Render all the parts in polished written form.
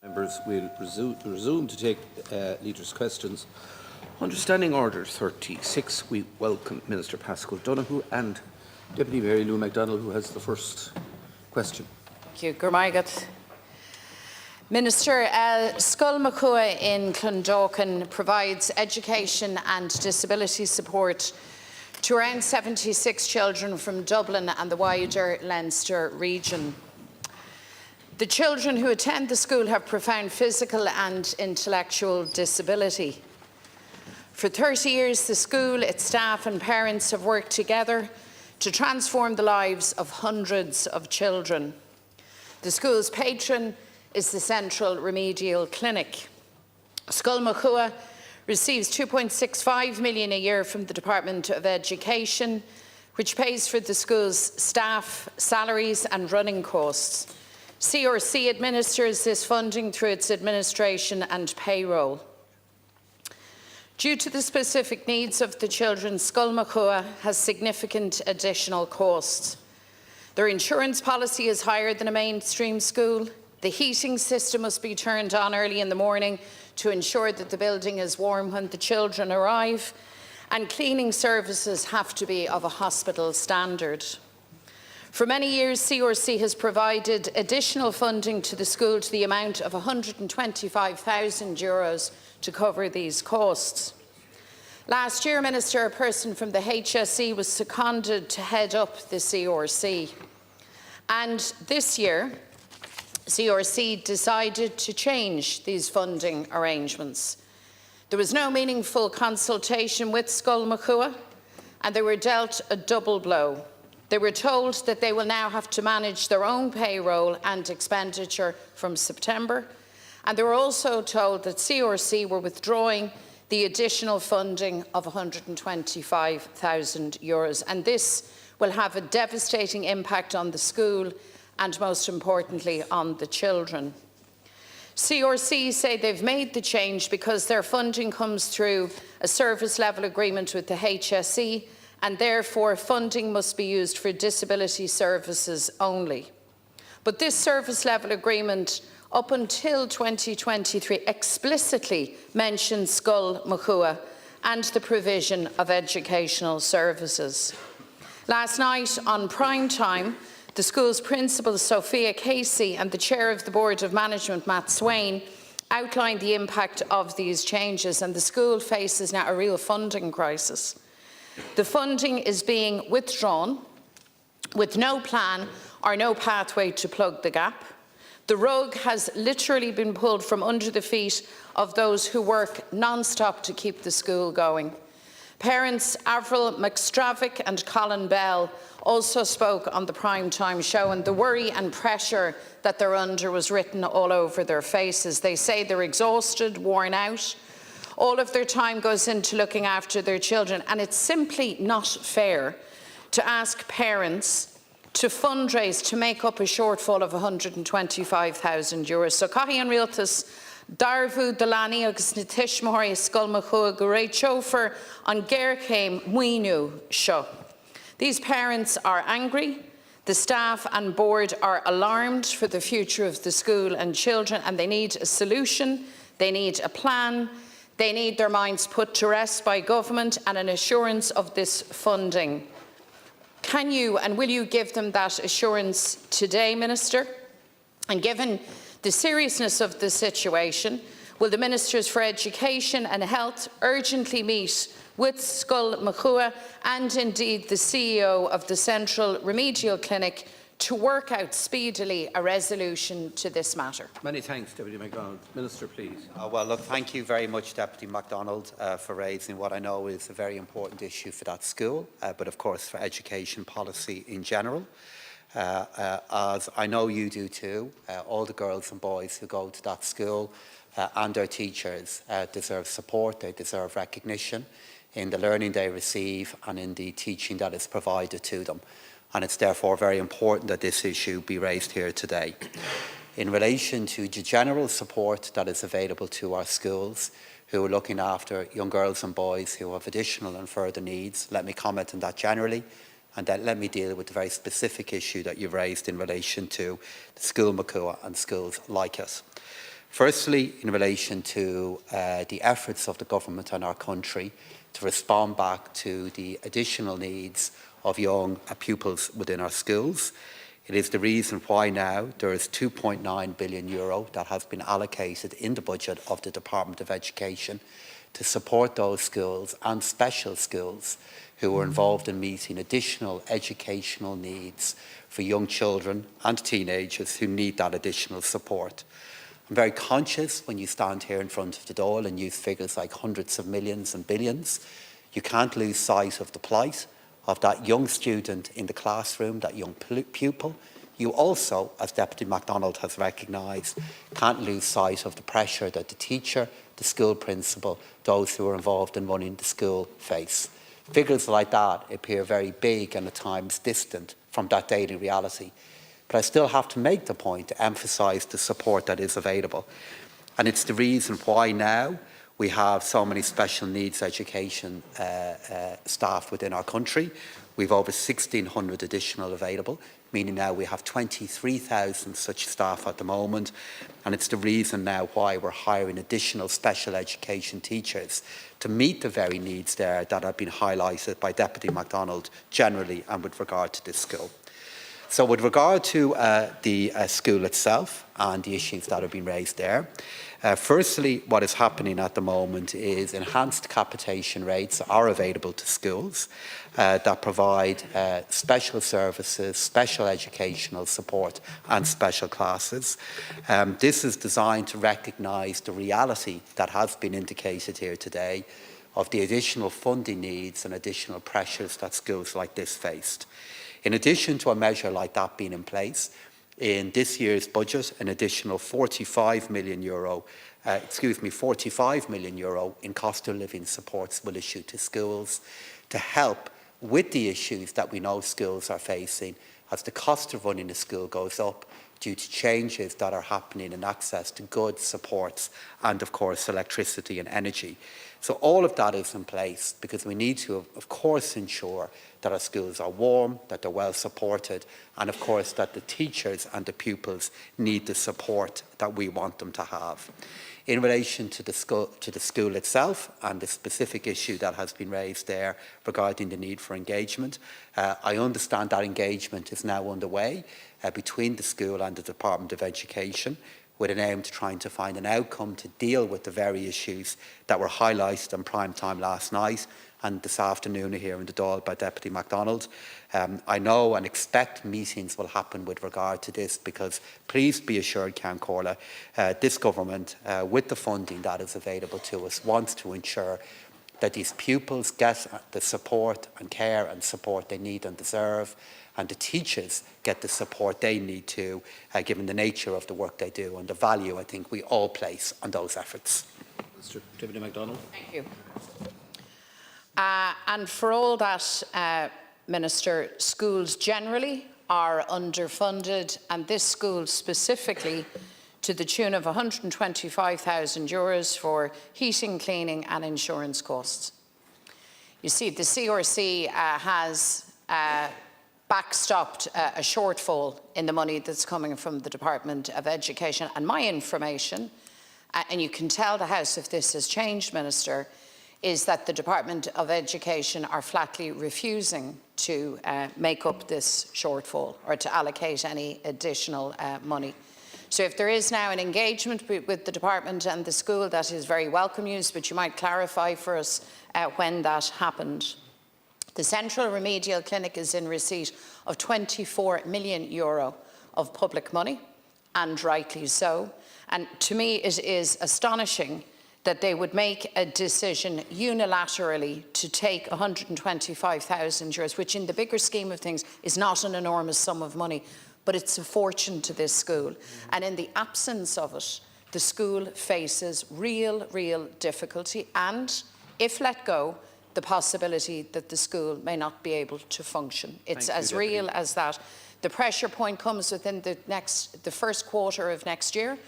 Members will resume to take leaders' questions. Understanding Order 36, we welcome Minister Paschal Donoghue and Deputy Mary Lou McDonald, who has the first question. Thank you. Gurmaigat. Minister, Skull Makua in Clondalkin provides education and disability support to around 76 children from Dublin and the wider Leinster region. The children who attend the school have profound physical and intellectual disability. For 30 years, the school, its staff and parents have worked together to transform the lives of hundreds of children. The school's patron is the Central Remedial Clinic. Skull Makua receives $2.65 million a year from the Department of Education, which pays for the school's staff, salaries and running costs. CRC administers this funding through its administration and payroll. Due to the specific needs of the children, Skull Makua has significant additional costs. Their insurance policy is higher than a mainstream school. The heating system must be turned on early in the morning to ensure that the building is warm when the children arrive, and cleaning services have to be of a hospital standard. For many years, CRC has provided additional funding to the school to the amount of €125,000 to cover these costs. Last year, Minister, a person from the HSE was seconded to head up the CRC. And this year, CRC decided to change these funding arrangements. There was no meaningful consultation with Skull Makua, and they were dealt a double blow. They were told that they will now have to manage their own payroll and expenditure from September, and they were also told that CRC were withdrawing the additional funding of €125,000, and this will have a devastating impact on the school and, most importantly, on the children. CRC say they've made the change because their funding comes through a service level agreement with the HSE, and therefore funding must be used for disability services only. But this service level agreement up until 2023 explicitly mentions Skull Makua and the provision of educational services. Last night on prime time, the school's principal Sophia Casey and the chair of the Board of Management Matt Swain outlined the impact of these changes, and the school faces now a real funding crisis. The funding is being withdrawn with no plan or no pathway to plug the gap. The rug has literally been pulled from under the feet of those who work non-stop to keep the school going. Parents Avril McStravick and Colin Bell also spoke on the primetime show, and the worry and pressure that they're under was written all over their faces. They say they're exhausted, worn out. All of their time goes into looking after their children, and it's simply not fair to ask parents to fundraise to make up a shortfall of €125,000. So Cahi an Rialtas, Darvu Delani agus na Tishmori Skull Makua go raibh chófar an Gaircéim Muinu seo. These parents are angry. The staff and board are alarmed for the future of the school and children, and they need a solution, they need a plan, they need their minds put to rest by government and an assurance of this funding. Can you and will you give them that assurance today, Minister? And given the seriousness of the situation, will the Ministers for Education and Health urgently meet with Skull Makua and indeed the CEO of the Central Remedial Clinic to work out speedily a resolution to this matter? Many thanks, Deputy MacDonald. Minister, please. Well, look, thank you very much, Deputy MacDonald, for raising what I know is a very important issue for that school, but of course for education policy in general. As I know you do too, all the girls and boys who go to that school and their teachers deserve support, they deserve recognition in the learning they receive and in the teaching that is provided to them. And it's therefore very important that this issue be raised here today. In relation to the general support that is available to our schools who are looking after young girls and boys who have additional and further needs, let me comment on that generally, and then let me deal with the very specific issue that you've raised in relation to the Skull Makua and schools like it. Firstly, in relation to the efforts of the government and our country to respond back to the additional needs of young pupils within our schools. It is the reason why now there is €2.9 billion that has been allocated in the budget of the Department of Education to support those schools and special schools who are involved in meeting additional educational needs for young children and teenagers who need that additional support. I'm very conscious when you stand here in front of the Dáil and use figures like hundreds of millions and billions, you can't lose sight of the plight of that young student in the classroom, that young pupil. You also, as Deputy McDonald has recognised, can't lose sight of the pressure that the teacher, the school principal, those who are involved in running the school face. Figures like that appear very big and at times distant from that daily reality. But I still have to make the point to emphasise the support that is available. And it's the reason why now we have so many special needs education staff within our country. We've over 1,600 additional available, meaning now we have 23,000 such staff at the moment. And it's the reason now why we're hiring additional special education teachers to meet the very needs there that have been highlighted by Deputy McDonald generally and with regard to this school. So with regard to the school itself and the issues that have been raised there, firstly, what is happening at the moment is enhanced capitation rates are available to schools that provide special services, special educational support and special classes. This is designed to recognise the reality that has been indicated here today of the additional funding needs and additional pressures that schools like this faced. In addition to a measure like that being in place, in this year's budget, an additional €45 million in cost of living supports will issue to schools to help with the issues that we know schools are facing as the cost of running a school goes up due to changes that are happening in access to goods, supports, and of course electricity and energy. So all of that is in place because we need to, of course, ensure that our schools are warm, that they're well supported, and of course that the teachers and the pupils need the support that we want them to have. In relation to the school itself and the specific issue that has been raised there regarding the need for engagement, I understand that engagement is now underway between the school and the Department of Education, with an aim to trying to find an outcome to deal with the very issues that were highlighted in prime time last night and this afternoon here in the Dáil by Deputy McDonald. I know and expect meetings will happen with regard to this because please be assured, Count Corla, this government, with the funding that is available to us, wants to ensure that these pupils get the support and care and support they need and deserve, and the teachers get the support they need to, given the nature of the work they do and the value I think we all place on those efforts. Mr. Deputy McDonald. Thank you. And for all that, Minister, schools generally are underfunded, and this school specifically to the tune of €125,000 for heating, cleaning and insurance costs. You see, the CRC has backstopped a shortfall in the money that's coming from the Department of Education. And my information, and you can tell the House if this has changed, Minister, is that the Department of Education are flatly refusing to make up this shortfall or to allocate any additional money. So if there is now an engagement with the department and the school, that is very welcome news, but you might clarify for us when that happened. The Central Remedial Clinic is in receipt of €24 million of public money, and rightly so. And to me, it is astonishing that they would make a decision unilaterally to take €125,000, which in the bigger scheme of things is not an enormous sum of money, but it's a fortune to this school. And in the absence of it, the school faces real difficulty and, if let go, the possibility that the school may not be able to function. It's as real as that. The pressure point comes within the first quarter of next year,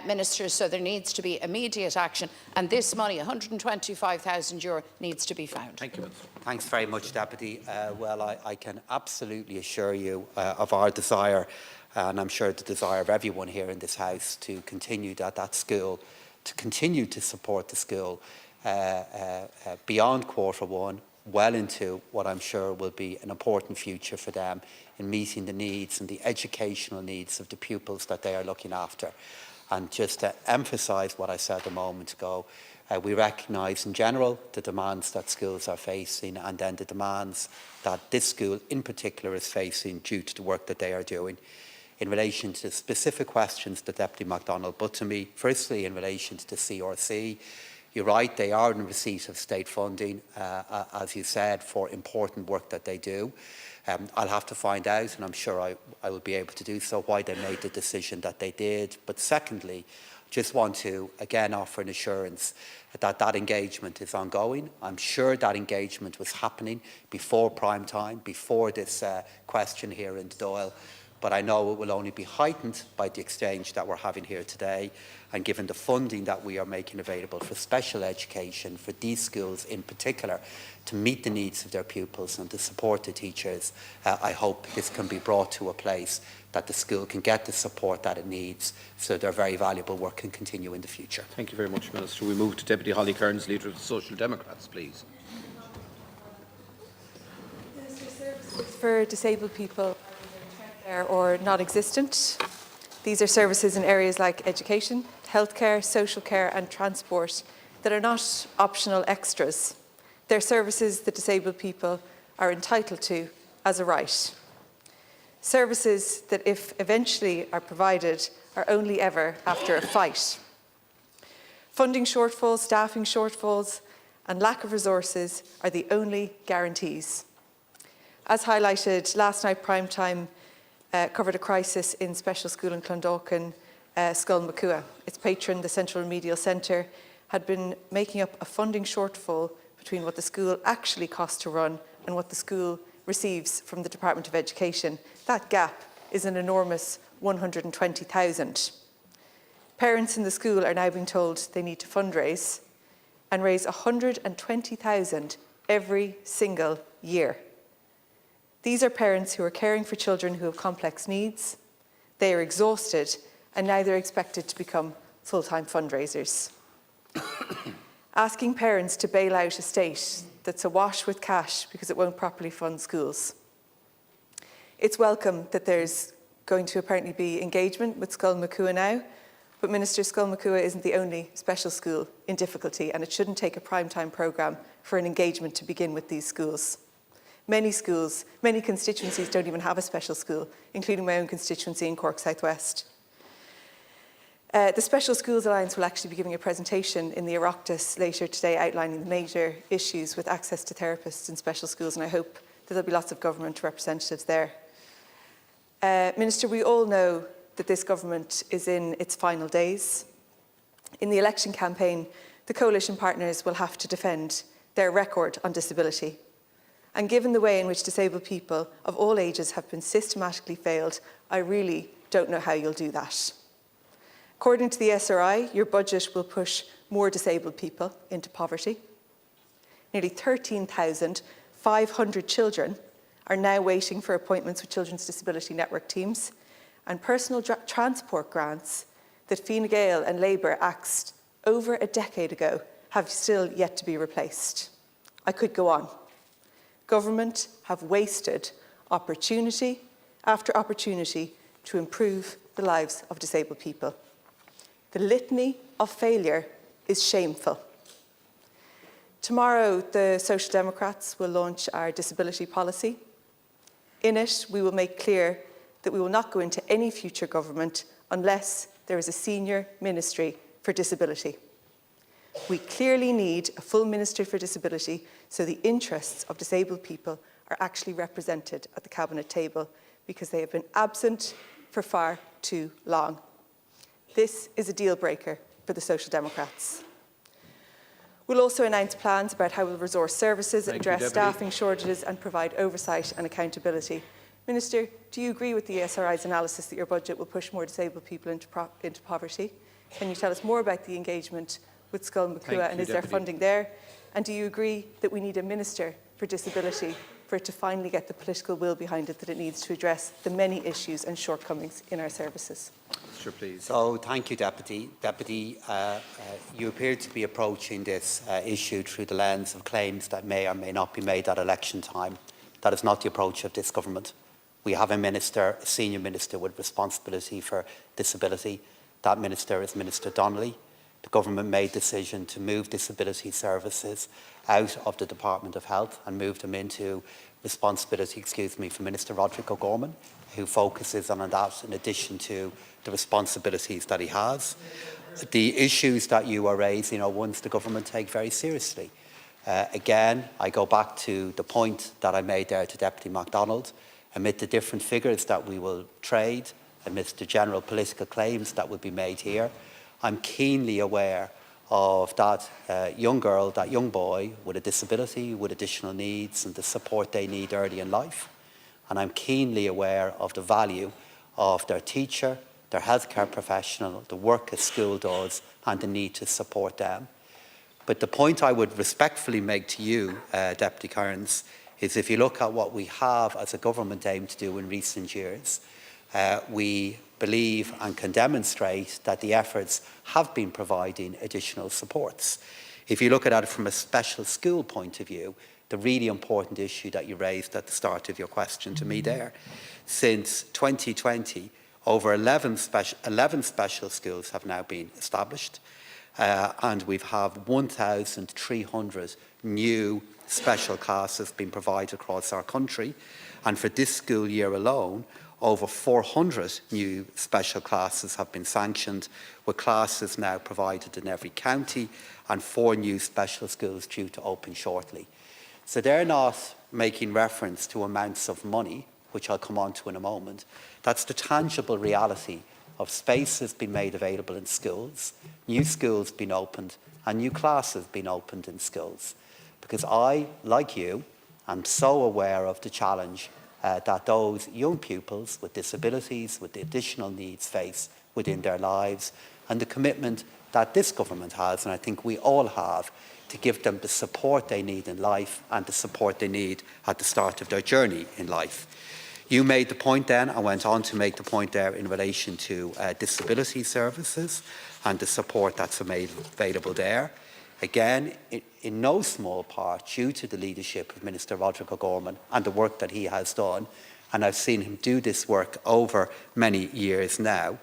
Minister, so there needs to be immediate action, and this money, €125,000, needs to be found. Thank you. Thanks very much, Deputy. Well, I can absolutely assure you of our desire and I'm sure the desire of everyone here in this House to continue that school, to continue to support the school beyond Q1, well into what I'm sure will be an important future for them in meeting the needs and the educational needs of the pupils that they are looking after. And just to emphasise what I said a moment ago, we recognise in general the demands that schools are facing, and then the demands that this school in particular is facing due to the work that they are doing. In relation to specific questions that Deputy McDonald put to me, firstly in relation to the CRC, you're right, they are in receipt of state funding, as you said, for important work that they do. I'll have to find out, and I'm sure I will be able to do so, why they made the decision that they did. But secondly, just want to again offer an assurance that that engagement is ongoing. I'm sure that engagement was happening before prime time, before this question here in Dáil, but I know it will only be heightened by the exchange that we're having here today, and given the funding that we are making available for special education, for these schools in particular, to meet the needs of their pupils and to support the teachers, I hope this can be brought to a place that the school can get the support that it needs so their very valuable work can continue in the future. Thank you very much, Minister. We move to Deputy Holly Cairns, Leader of the Social Democrats, please. Minister, services for disabled people are or non-existent. These are services in areas like education, healthcare, social care and transport that are not optional extras. They're services that disabled people are entitled to as a right. Services that, if eventually are provided, are only ever after a fight. Funding shortfalls, staffing shortfalls and lack of resources are the only guarantees. As highlighted last night, prime time covered a crisis in special school in Clondalkin, Skull Makua. Its patron, the Central Remedial Centre, had been making up a funding shortfall between what the school actually costs to run and what the school receives from the Department of Education. That gap is an enormous 120,000. Parents in the school are now being told they need to fundraise and raise 120,000 every single year. These are parents who are caring for children who have complex needs. They are exhausted and now they're expected to become full-time fundraisers. Asking parents to bail out a state that's awash with cash because it won't properly fund schools. It's welcome that there's going to apparently be engagement with Skull Makua now, but Minister, Skull Makua isn't the only special school in difficulty, and it shouldn't take a primetime programme for an engagement to begin with these schools. Many schools, many constituencies don't even have a special school, including my own constituency in Cork South West. The Special Schools Alliance will actually be giving a presentation in the Oireachtas later today outlining the major issues with access to therapists in special schools, and I hope that there'll be lots of government representatives there. Minister, we all know that this government is in its final days. In the election campaign, the coalition partners will have to defend their record on disability. And given the way in which disabled people of all ages have been systematically failed, I really don't know how you'll do that. According to the SRI, your budget will push more disabled people into poverty. Nearly 13,500 children are now waiting for appointments with Children's Disability Network teams, and personal transport grants that Fine Gael and Labour axed over a decade ago have still yet to be replaced. I could go on. Government have wasted opportunity after opportunity to improve the lives of disabled people. The litany of failure is shameful. Tomorrow, the Social Democrats will launch our disability policy. In it, we will make clear that we will not go into any future government unless there is a senior ministry for disability. We clearly need a full Minister for Disability so the interests of disabled people are actually represented at the Cabinet table, because they have been absent for far too long. This is a deal breaker for the Social Democrats. We'll also announce plans about how we'll resource services, address staffing shortages and provide oversight and accountability. Minister, do you agree with the SRI's analysis that your budget will push more disabled people into poverty? Can you tell us more about the engagement with Skull Makua, and is there funding there? And do you agree that we need a Minister for Disability for it to finally get the political will behind it that it needs to address the many issues and shortcomings in our services. Sure, please. So, thank you, Deputy. Deputy, you appear to be approaching this issue through the lens of claims that may or may not be made at election time. That is not the approach of this government. We have a minister, a senior minister with responsibility for disability. That minister is Minister Donnelly. The government made the decision to move disability services out of the Department of Health and move them into responsibility, for Minister Roderick O'Gorman, who focuses on that in addition to the responsibilities that he has. The issues that you are raising are ones the government take very seriously. Again, I go back to the point that I made there to Deputy McDonald. Amid the different figures that we will trade, amidst the general political claims that will be made here, I'm keenly aware of that young girl, that young boy with a disability, with additional needs and the support they need early in life. And I'm keenly aware of the value of their teacher, their healthcare professional, the work a school does and the need to support them. But the point I would respectfully make to you, Deputy Cairns, is if you look at what we have as a government aimed to do in recent years, we believe and can demonstrate that the efforts have been providing additional supports. If you look at it from a special school point of view, the really important issue that you raised at the start of your question to me there, since 2020, over 11 special schools have now been established, and we've had 1,300 new special classes being provided across our country. And for this school year alone, over 400 new special classes have been sanctioned, with classes now provided in every county and 4 new special schools due to open shortly. So they're not making reference to amounts of money, which I'll come on to in a moment. That's the tangible reality of spaces being made available in schools, new schools being opened, and new classes being opened in schools. Because I, like you, am so aware of the challenge that those young pupils with disabilities, with additional needs face within their lives, and the commitment that this government has, and I think we all have, to give them the support they need in life and the support they need at the start of their journey in life. You made the point then, and went on to make the point there in relation to disability services and the support that's made available there. Again, in no small part due to the leadership of Minister Roderick O'Gorman and the work that he has done, and I've seen him do this work over many years now.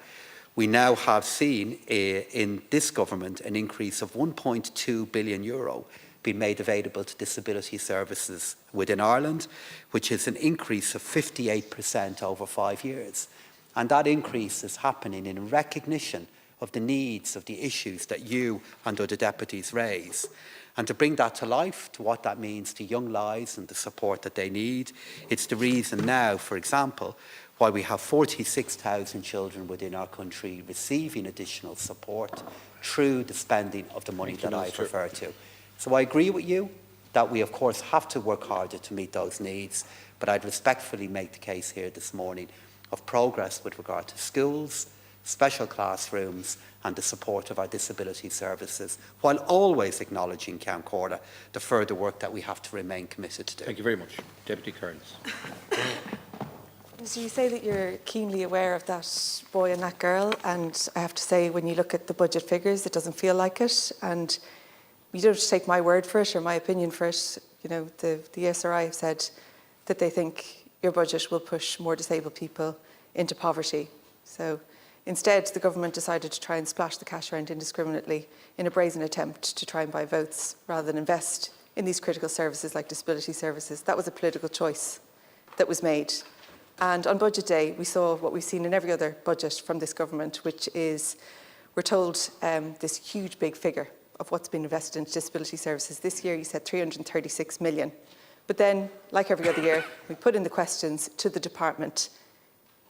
We now have seen in this government an increase of €1.2 billion being made available to disability services within Ireland, which is an increase of 58% over 5 years. And that increase is happening in recognition of the needs, of the issues that you and other deputies raise. And to bring that to life, to what that means to young lives and the support that they need, it's the reason now, for example, why we have 46,000 children within our country receiving additional support through the spending of the money that I've referred to. So I agree with you that we, of course, have to work harder to meet those needs, but I'd respectfully make the case here this morning of progress with regard to schools, special classrooms and the support of our disability services, while always acknowledging, Count Corda, the further work that we have to remain committed to do. Thank you very much. Deputy Cairns. So you say that you're keenly aware of that boy and that girl, and I have to say, when you look at the budget figures, it doesn't feel like it, and you don't have to take my word for it or my opinion for it. You know, the ESRI have said that they think your budget will push more disabled people into poverty. So instead, the government decided to try and splash the cash around indiscriminately in a brazen attempt to try and buy votes rather than invest in these critical services like disability services. That was a political choice that was made. And on budget day, we saw what we've seen in every other budget from this government, which is, we're told this huge big figure of what's been invested into disability services. This year, you said 336 million. But then, like every other year, we put in the questions to the department.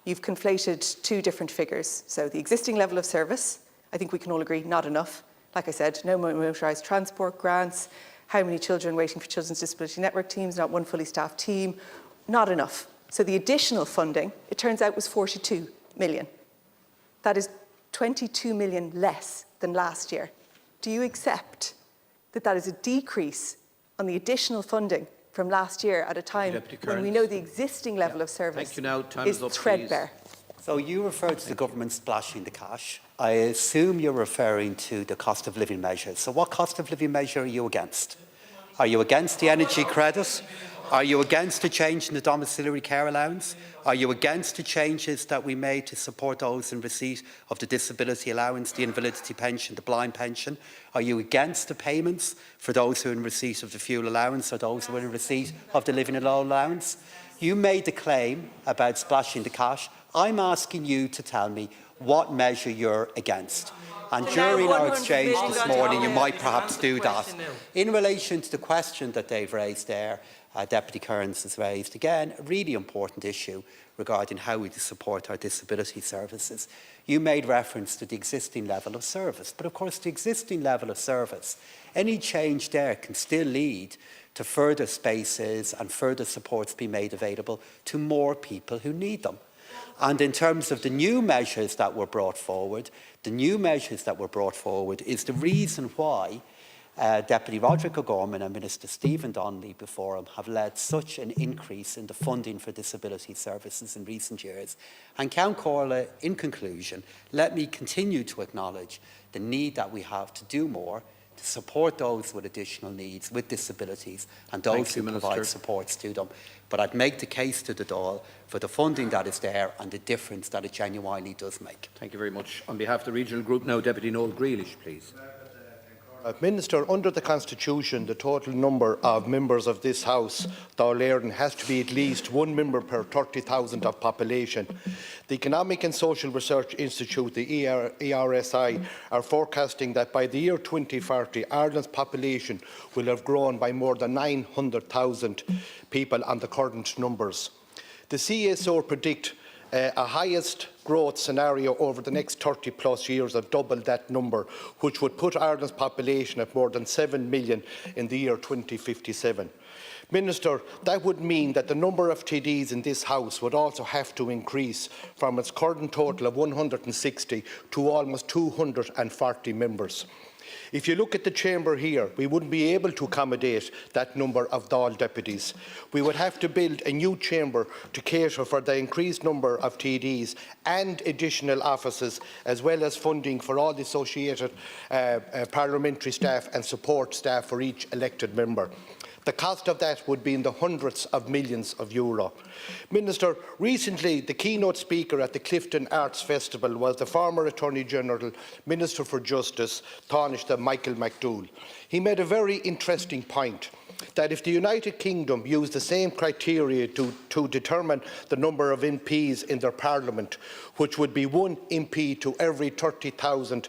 You've conflated 2 different figures. So the existing level of service, I think we can all agree, not enough. Like I said, no motorised transport grants, how many children waiting for Children's Disability Network teams, not one fully staffed team, not enough. So the additional funding, it turns out, was 42 million. That is 22 million less than last year. Do you accept that that is a decrease on the additional funding from last year at a time when we know the existing level of service is threadbare. So you referred to the government splashing the cash. I assume you're referring to the cost of living measures. So what cost of living measure are you against? Are you against the energy credit? Are you against the change in the domiciliary care allowance? Are you against the changes that we made to support those in receipt of the disability allowance, the invalidity pension, the blind pension? Are you against the payments for those who are in receipt of the fuel allowance or those who are in receipt of the living allowance? You made the claim about splashing the cash. I'm asking you to tell me what measure you're against. And during our exchange this morning, you might perhaps do that. In relation to the question that they've raised there, Deputy Cairns has raised, again, a really important issue regarding how we support our disability services. You made reference to the existing level of service, but of course the existing level of service, any change there can still lead to further spaces and further supports being made available to more people who need them. And in terms of the new measures that were brought forward, is the reason why Deputy Roderick O'Gorman and Minister Stephen Donnelly before him have led such an increase in the funding for disability services in recent years. And Count Corla, in conclusion, let me continue to acknowledge the need that we have to do more to support those with additional needs, with disabilities, and those who provide supports to them. But I'd make the case to the Dáil for the funding that is there and the difference that it genuinely does make. Thank you very much. On behalf of the regional group now, Deputy Noel Grealish, please. Minister, under the Constitution, the total number of members of this House, Dáil has to be at least one member per 30,000 of population. The Economic and Social Research Institute, the ERSI, are forecasting that by the year 2040, Ireland's population will have grown by more than 900,000 people on the current numbers. The CSO predict a highest growth scenario over the next 30+ years of double that number, which would put Ireland's population at more than 7 million in the year 2057. Minister, that would mean that the number of TDs in this House would also have to increase from its current total of 160 to almost 240 members. If you look at the chamber here, we wouldn't be able to accommodate that number of Dáil deputies. We would have to build a new chamber to cater for the increased number of TDs and additional offices, as well as funding for all the associated parliamentary staff and support staff for each elected member. The cost of that would be in the hundreds of millions of euro. Minister, recently the keynote speaker at the Clifton Arts Festival was the former Attorney General, Minister for Justice, Taoiseach Michael McDowell. He made a very interesting point, that if the United Kingdom used the same criteria to determine the number of MPs in their parliament, which would be one MP to every 30,000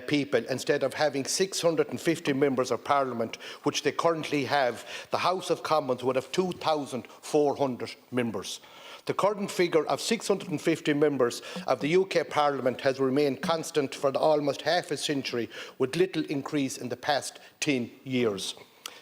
people, instead of having 650 members of parliament, which they currently have, the House of Commons would have 2,400 members. The current figure of 650 members of the UK Parliament has remained constant for almost half a century, with little increase in the past 10 years.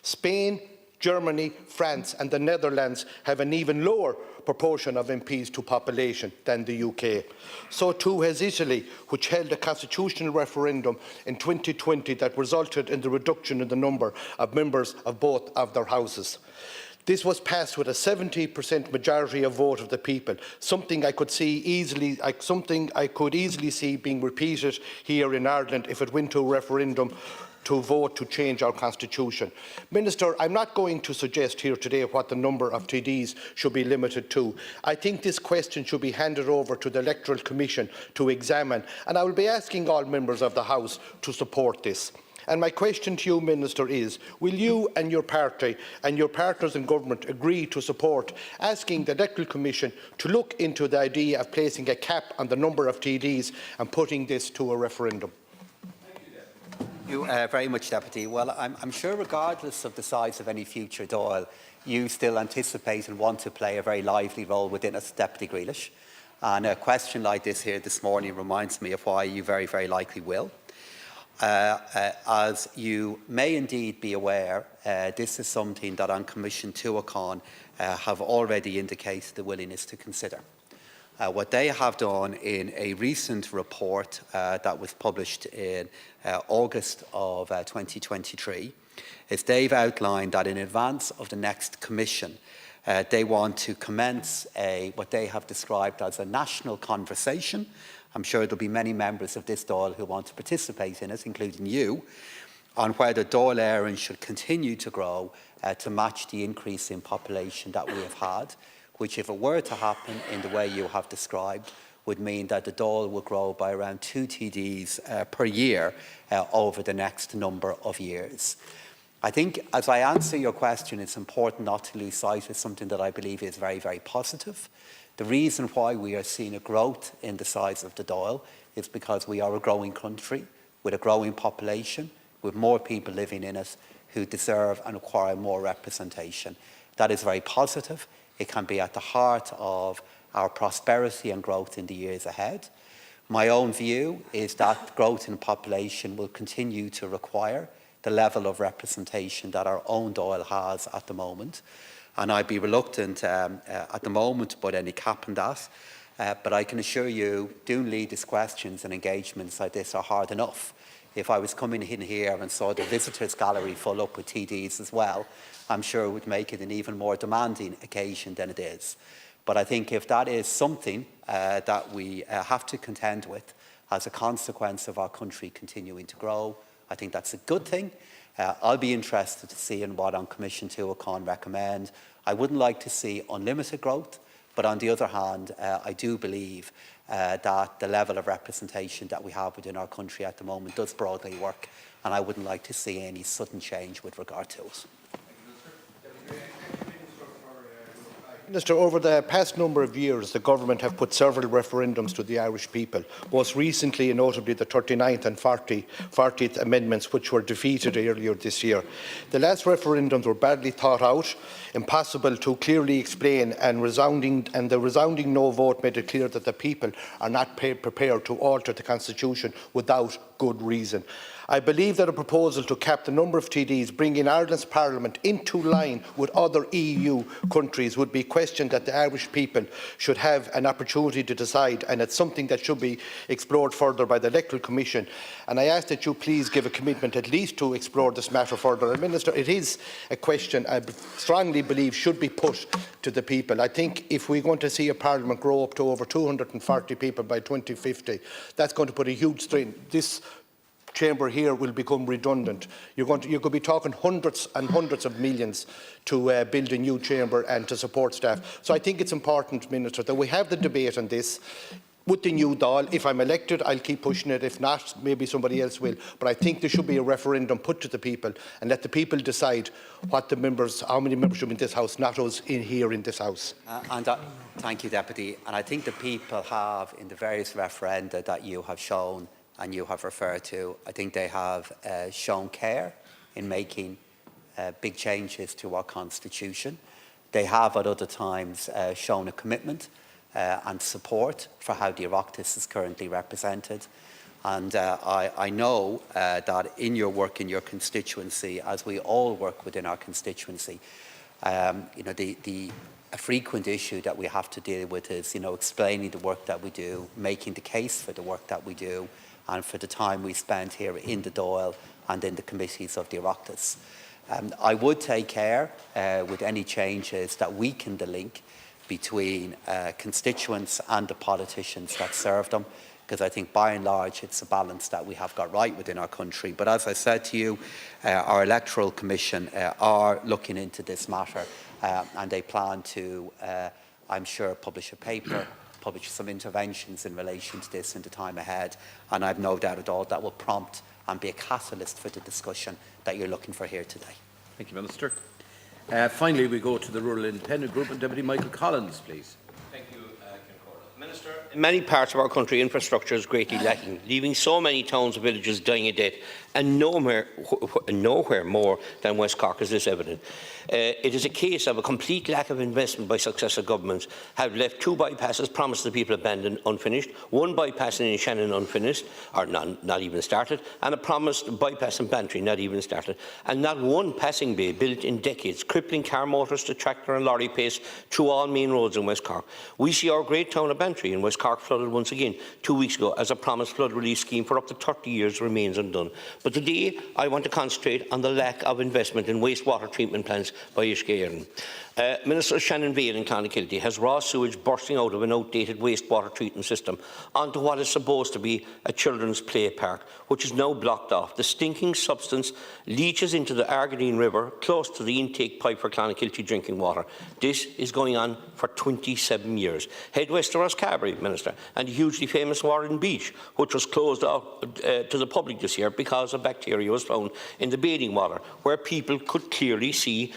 Spain, Germany, France and the Netherlands have an even lower proportion of MPs to population than the UK. So too has Italy, which held a constitutional referendum in 2020 that resulted in the reduction in the number of members of both of their houses. This was passed with a 70% majority of vote of the people, something I could easily see being repeated here in Ireland if it went to a referendum to vote to change our constitution. Minister, I'm not going to suggest here today what the number of TDs should be limited to. I think this question should be handed over to the Electoral Commission to examine, and I will be asking all members of the House to support this. And my question to you, Minister, is, will you and your party and your partners in government agree to support asking the Electoral Commission to look into the idea of placing a cap on the number of TDs and putting this to a referendum? Thank you very much, Deputy. Well, I'm sure regardless of the size of any future Dáil, you still anticipate and want to play a very lively role within it, Deputy Grealish. And a question like this here this morning reminds me of why you very, very likely will. As you may indeed be aware, this is something that on Commission Tuacán have already indicated the willingness to consider. What they have done in a recent report that was published in August of 2023 is they've outlined that in advance of the next Commission, they want to commence what they have described as a national conversation. I'm sure there'll be many members of this Dáil who want to participate in it, including you, on whether Dáil Éireann should continue to grow to match the increase in population that we have had, which, if it were to happen in the way you have described, would mean that the Dáil will grow by around 2 TDs per year over the next number of years. I think, as I answer your question, it's important not to lose sight of something that I believe is very, very positive. The reason why we are seeing a growth in the size of the Dáil is because we are a growing country with a growing population, with more people living in it who deserve and require more representation. That is very positive. It can be at the heart of our prosperity and growth in the years ahead. My own view is that growth in population will continue to require the level of representation that our own Dáil has at the moment. And I'd be reluctant at the moment to put any cap on that. But I can assure you, doing leaders' questions and engagements like this are hard enough. If I was coming in here and saw the visitors' gallery full up with TDs as well, I'm sure it would make it an even more demanding occasion than it is. But I think if that is something that we have to contend with as a consequence of our country continuing to grow, I think that's a good thing. I'll be interested to see in what on Commission 2 can recommend. I wouldn't like to see unlimited growth, but on the other hand, I do believe that the level of representation that we have within our country at the moment does broadly work, and I wouldn't like to see any sudden change with regard to it. Minister, over the past number of years, the Government have put several referendums to the Irish people, most recently and notably the 39th and 40th amendments, which were defeated earlier this year. The last referendums were badly thought out, impossible to clearly explain, and the resounding no vote made it clear that the people are not prepared to alter the Constitution without good reason. I believe that a proposal to cap the number of TDs, bringing Ireland's Parliament into line with other EU countries, would be a question that the Irish people should have an opportunity to decide, and it's something that should be explored further by the Electoral Commission. And I ask that you please give a commitment at least to explore this matter further. And Minister, it is a question I strongly believe should be put to the people. I think if we're going to see a Parliament grow up to over 240 people by 2050, that's going to put a huge strain. This chamber here will become redundant. You could be talking hundreds and hundreds of millions to build a new chamber and to support staff. So I think it's important, Minister, that we have the debate on this with the new Dáil. If I'm elected, I'll keep pushing it. If not, maybe somebody else will. But I think there should be a referendum put to the people and let the people decide what the members, how many members should be in this House, not us here in this House. Thank you, Deputy. And I think the people have, in the various referenda that you have shown and you have referred to, I think they have shown care in making big changes to our Constitution. They have at other times shown a commitment and support for how the Oireachtas is currently represented. And I know that in your work in your constituency, as we all work within our constituency, a frequent issue that we have to deal with is, explaining the work that we do, making the case for the work that we do, and for the time we spend here in the Dáil and in the committees of the Oireachtas. I would take care with any changes that weaken the link between constituents and the politicians that serve them, because I think by and large it's a balance that we have got right within our country. But as I said to you, our Electoral Commission are looking into this matter and they plan to, I'm sure, publish a paper, publish some interventions in relation to this in the time ahead, and I've no doubt at all that will prompt and be a catalyst for the discussion that you're looking for here today. Thank you, Minister. Finally, we go to the Rural Independent Group and Deputy Michael Collins, please. Thank you, Minister. In many parts of our country, infrastructure is greatly lacking, leaving so many towns and villages dying a death, and nowhere more than West Cork is this evident. It is a case of a complete lack of investment by successive governments have left 2 bypasses promised to the people abandoned unfinished, 1 bypass in Shannon unfinished, or not even started, and a promised bypass in Bantry not even started, and not 1 passing bay built in decades, crippling car motors to tractor and lorry pace through all main roads in West Cork. We see our great town of Bantry in West West Cork flooded once again 2 weeks ago, as a promised flood relief scheme for up to 30 years remains undone. But today I want to concentrate on the lack of investment in wastewater treatment plants by Uisce. Minister Shannon Vale in Clonakilty has raw sewage bursting out of an outdated wastewater treatment system onto what is supposed to be a children's play park, which is now blocked off. The stinking substance leaches into the Argadine River, close to the intake pipe for Clonakilty drinking water. This is going on for 27 years. Head west to Rosscarbery, Minister, and the hugely famous Warren Beach, which was closed off to the public this year because a bacteria was found in the bathing water, where people could clearly see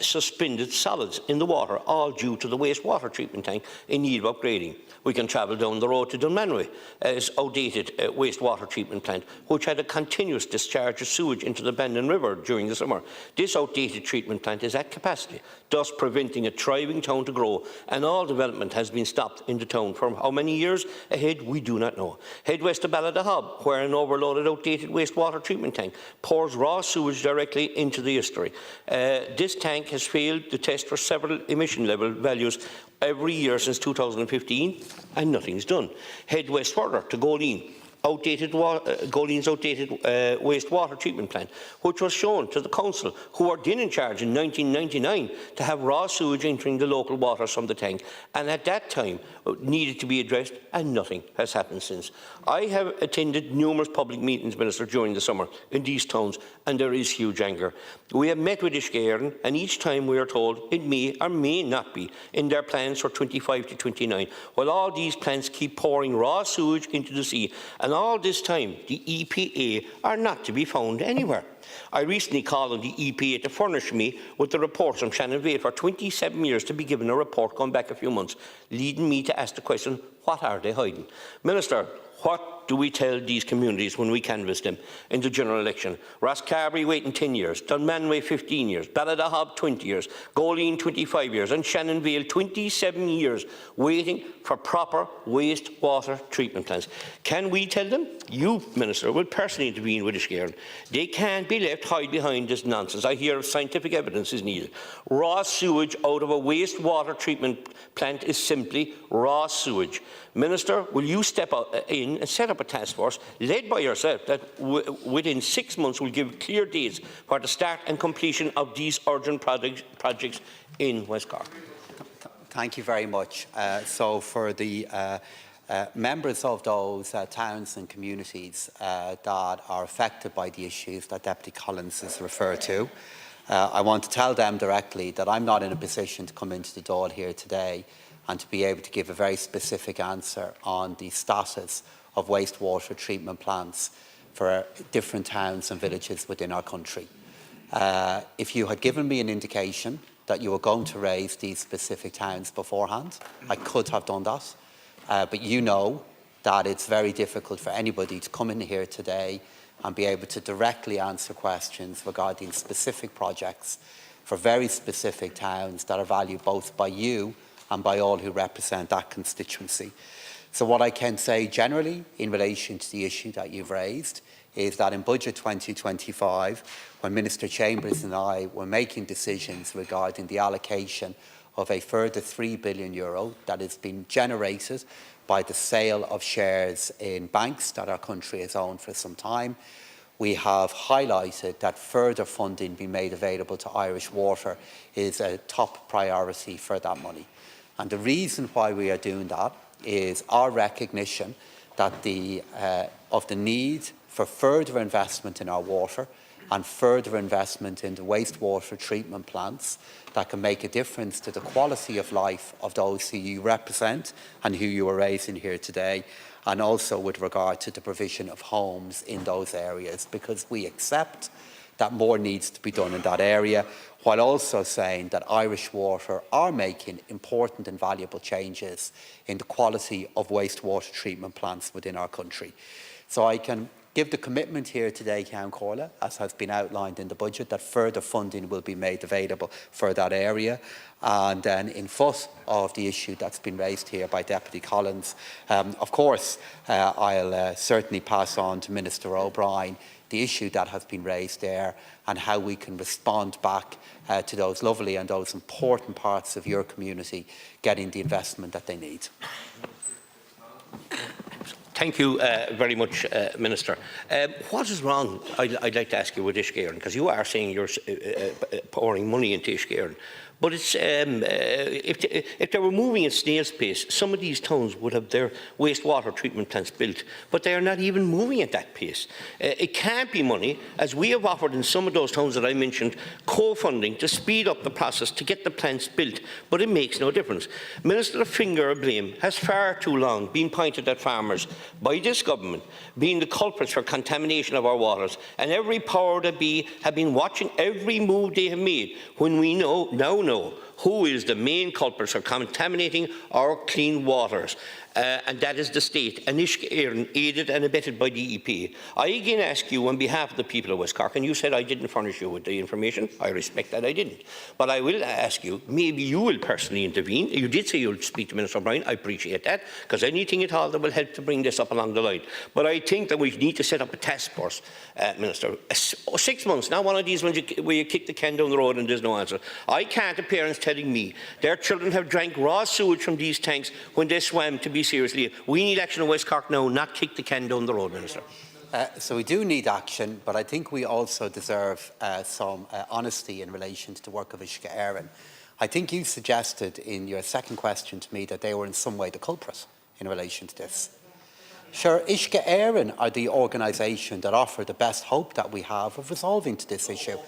suspended solids in the water, all due to the wastewater treatment tank in need of upgrading. We can travel down the road to Dunmanway, its outdated wastewater treatment plant, which had a continuous discharge of sewage into the Bandon River during the summer. This outdated treatment plant is at capacity, thus preventing a thriving town to grow, and all development has been stopped in the town. For how many years ahead, we do not know. Head west to Balladahab, where an overloaded, outdated wastewater treatment tank pours raw sewage directly into the estuary. This tank has failed the test for several emission level values every year since 2015, and nothing's done. Head west further to Goleen, Goleen's outdated wastewater treatment plant, which was shown to the council, who were then in charge in 1999, to have raw sewage entering the local waters from the tank, and at that time needed to be addressed, and nothing has happened since. I have attended numerous public meetings, Minister, during the summer in these towns, and there is huge anger. We have met with Uisce, and each time we are told it may or may not be in their plans for 25 to 29, while all these plants keep pouring raw sewage into the sea, and all this time the EPA are not to be found anywhere. I recently called on the EPA to furnish me with the reports from Shannon Vale for 27 years to be given a report going back a few months, leading me to ask the question, what are they hiding? Minister, what do we tell these communities when we canvass them in the general election? Rosscarbery waiting 10 years, Dunmanway 15 years, Balladahab 20 years, Goleen 25 years, and Shannon Vale 27 years waiting for proper wastewater treatment plants. Can we tell them? You, Minister, will personally intervene with Uisce. They can't be left hide behind this nonsense. I hear scientific evidence is needed. Raw sewage out of a wastewater treatment plant is simply raw sewage. Minister, will you step in and set up a task force led by yourself that within 6 months will give clear dates for the start and completion of these urgent projects in West Cork? Thank you very much. So for the members of those towns and communities that are affected by the issues that Deputy Collins has referred to, I want to tell them directly that I'm not in a position to come into the Dáil here today and to be able to give a very specific answer on the status of wastewater treatment plants for different towns and villages within our country. If you had given me an indication that you were going to raise these specific towns beforehand, I could have done that. But you know that it's very difficult for anybody to come in here today and be able to directly answer questions regarding specific projects for very specific towns that are valued both by you and by all who represent that constituency. So what I can say generally in relation to the issue that you've raised is that in Budget 2025, when Minister Chambers and I were making decisions regarding the allocation of a further €3 billion that has been generated by the sale of shares in banks that our country has owned for some time, we have highlighted that further funding being made available to Irish Water is a top priority for that money. And the reason why we are doing that is our recognition that of the need for further investment in our water and further investment in the wastewater treatment plants that can make a difference to the quality of life of those who you represent and who you are raising here today, and also with regard to the provision of homes in those areas, because we accept that more needs to be done in that area, while also saying that Irish Water are making important and valuable changes in the quality of wastewater treatment plants within our country. So I can give the commitment here today, Count Corla, as has been outlined in the budget, that further funding will be made available for that area. And then in foot of the issue that's been raised here by Deputy Collins, of course, I'll certainly pass on to Minister O'Brien the issue that has been raised there and how we can respond back to those lovely and those important parts of your community getting the investment that they need. Thank you very much, Minister. What is wrong, I'd like to ask you with Ishkearn, because you are saying you're pouring money into Ishkearn. But it's, if they were moving at snail's pace, some of these towns would have their wastewater treatment plants built, but they are not even moving at that pace. It can't be money, as we have offered in some of those towns that I mentioned, co-funding to speed up the process to get the plants built, but it makes no difference. Minister, the finger of blame has far too long been pointed at farmers by this government being the culprits for contamination of our waters, and every power that be have been watching every move they have made, when we now know who is the main culprit for contaminating our clean waters. And that is the state, and Ishkearn, aided and abetted by the EPA. I again ask you on behalf of the people of West Cork, and you said I didn't furnish you with the information. I respect that I didn't. But I will ask you, maybe you will personally intervene. You did say you'll speak to Minister O'Brien. I appreciate that, because anything at all that will help to bring this up along the line. But I think that we need to set up a task force, Minister. 6 months, not one of these ones where you kick the can down the road and there's no answer. I can't have parents telling me their children have drank raw sewage from these tanks when they swam to be seriously. We need action in West Cork now, not kick the can down the road, Minister. So we do need action, but I think we also deserve some honesty in relation to the work of Ishkearn. I think you suggested in your second question to me that they were in some way the culprit in relation to this. Sure, Ishkearn are the organisation that offer the best hope that we have of resolving to this issue.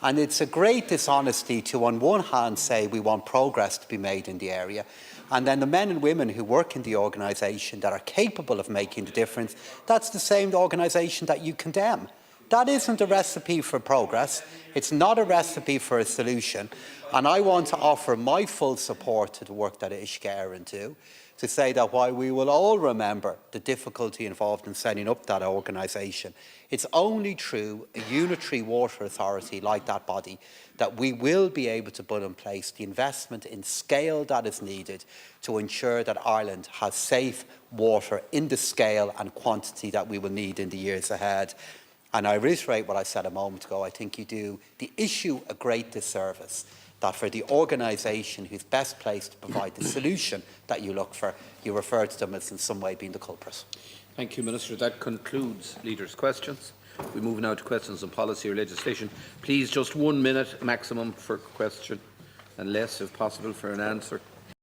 And it's a great dishonesty to, on one hand, say we want progress to be made in the area, and then the men and women who work in the organisation that are capable of making the difference, that's the same organisation that you condemn. That isn't a recipe for progress. It's not a recipe for a solution. And I want to offer my full support to the work that Ishkearn do, to say that while we will all remember the difficulty involved in setting up that organisation, it's only through a unitary water authority like that body that we will be able to put in place the investment in scale that is needed to ensure that Ireland has safe water in the scale and quantity that we will need in the years ahead. And I reiterate what I said a moment ago, I think you do the issue a great disservice, that for the organisation who's best placed to provide the solution that you look for, you refer to them as in some way being the culprit. Thank you, Minister. That concludes Leaders' questions. We move now to questions on policy or legislation. Please, just 1 minute maximum for question, and less, if possible, for an answer.